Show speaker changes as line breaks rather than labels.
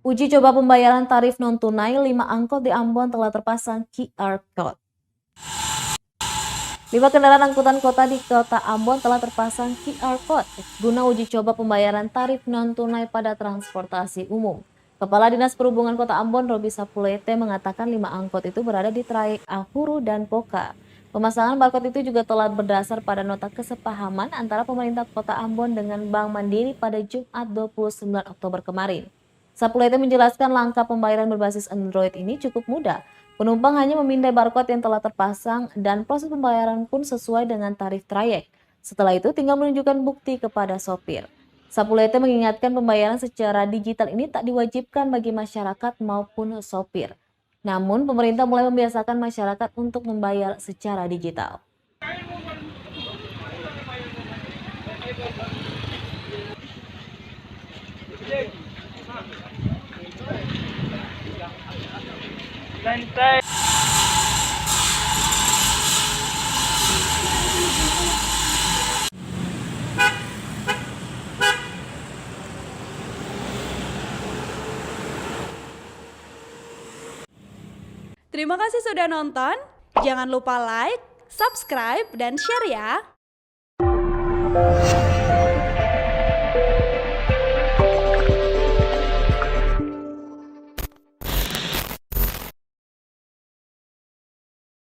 Uji coba pembayaran tarif non-tunai 5 angkot di Ambon telah terpasang QR Code. 5 kendaraan angkutan kota di kota Ambon telah terpasang QR Code guna uji coba pembayaran tarif non-tunai pada transportasi umum. Kepala Dinas Perhubungan Kota Ambon, Robi Sapulete, mengatakan 5 angkot itu berada di trayek Ahuru dan Poka. Pemasangan barcode itu juga telah berdasar pada nota kesepahaman antara pemerintah Kota Ambon dengan Bank Mandiri pada Jumat 29 Oktober kemarin. Sapulete menjelaskan langkah pembayaran berbasis Android ini cukup mudah. Penumpang hanya memindai barcode yang telah terpasang dan proses pembayaran pun sesuai dengan tarif trayek. Setelah itu tinggal menunjukkan bukti kepada sopir. Sapulete mengingatkan pembayaran secara digital ini tak diwajibkan bagi masyarakat maupun sopir. Namun pemerintah mulai membiasakan masyarakat untuk membayar secara digital.
Terima kasih sudah nonton. Jangan lupa like, subscribe, dan share ya.